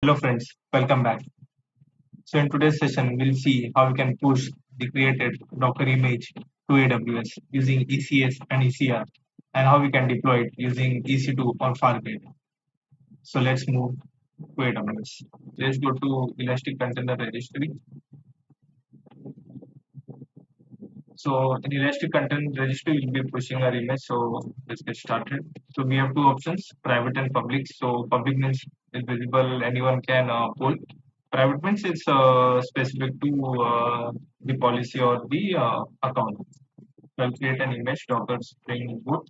Hello friends, welcome back. So in today's session, we'll see how we can push the created Docker image to AWS using ECS and ECR, and how we can deploy it using EC2 or Fargate. So let's move to AWS. Let's go to Elastic Container Registry. So in Elastic Container Registry, we'll be pushing our image. So let's get started. So we have two options, private and public. So public means it's visible, anyone can pull. Private means it's specific to the policy or the account. So I'll create an image, Docker Spring Boot,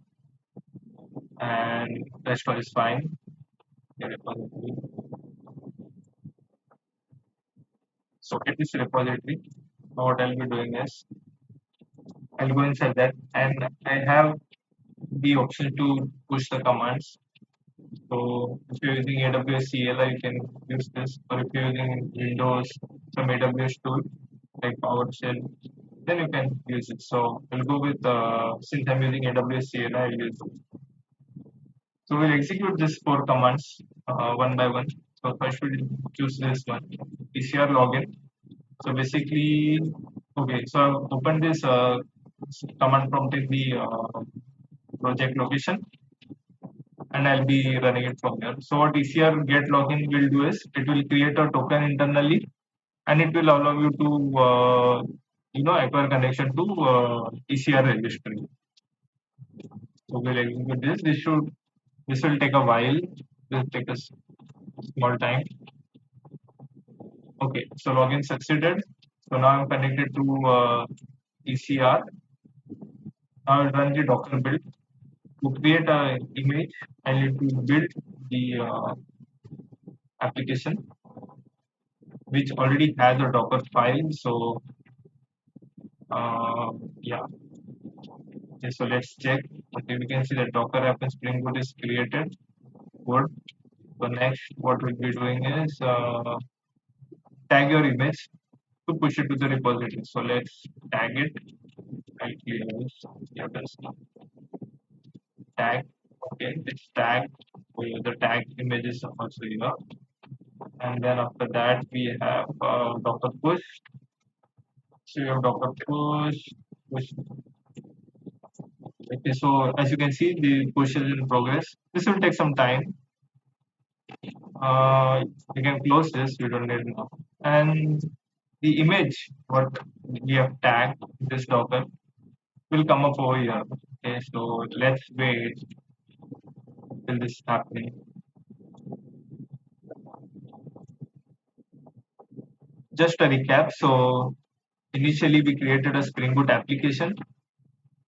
and rest all is fine. The repository. So at this repository, what I'll be doing is I'll go inside that, and I have the option to push the commands. So if you're using AWS CLI, you can use this, or if you're using Windows, some AWS tool like PowerShell, then you can use it. So we'll go with since I'm using AWS CLI, I'll use it. So we'll execute these four commands one by one. So first we'll choose this one, ECR login. So basically, okay, so I've opened this command prompt in the project location, and I'll be running it from here. So what ECR get login will do is it will create a token internally, and it will allow you to acquire connection to ECR registry. So we'll execute this. This will take a while. This will take a small time. Okay, so login succeeded. So now I'm connected to ECR. Now I'll run the Docker build. To create an image, I need to build the application which already has a Docker file. So yeah, okay, so let's check. Okay, we can see that Docker app and Spring Boot is created. Good. So next, what we'll be doing is tag your image to push it to the repository. So let's tag it. I'll clear this. Yeah, that's tag. Okay, it's tag. The tag image is also here. And then after that, we have Docker push. So you have Docker push. Okay, so as you can see, the push is in progress. This will take some time. You can close this. We don't need now. And the image what we have tagged this Docker will come up over here. Okay, so let's wait till this is happening. Just a recap. So initially we created a Spring Boot application,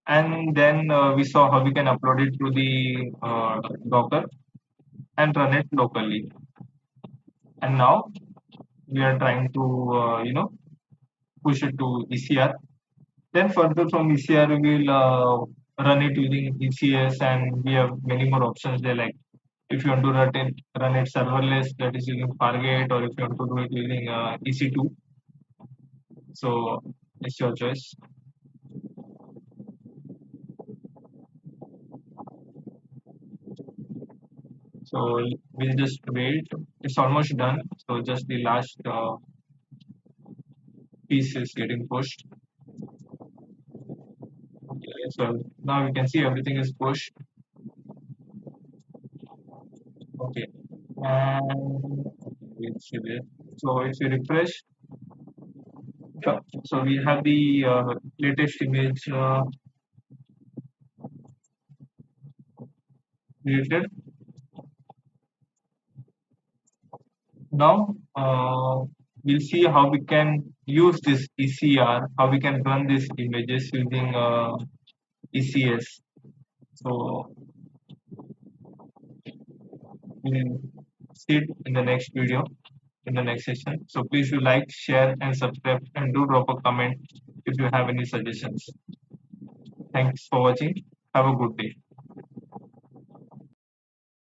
and then we saw how we can upload it to the Docker and run it locally. And now we are trying to push it to ECR. Then further from ECR, we will run it using ECS, and we have many more options there. Like if you want to run it serverless, that is using Fargate, or if you want to do it using EC2. So it's your choice. So we'll just wait. It's almost done. So just the last piece is getting pushed. Okay, so now we can see everything is pushed. Okay, and we'll see this. So if you refresh, so we have the latest image created. Now we'll see how we can use this ECR, how we can run these images using ECS. So we'll see it in the next video, in the next session. So please do like, share, and subscribe, and do drop a comment if you have any suggestions. Thanks for watching. Have a good day.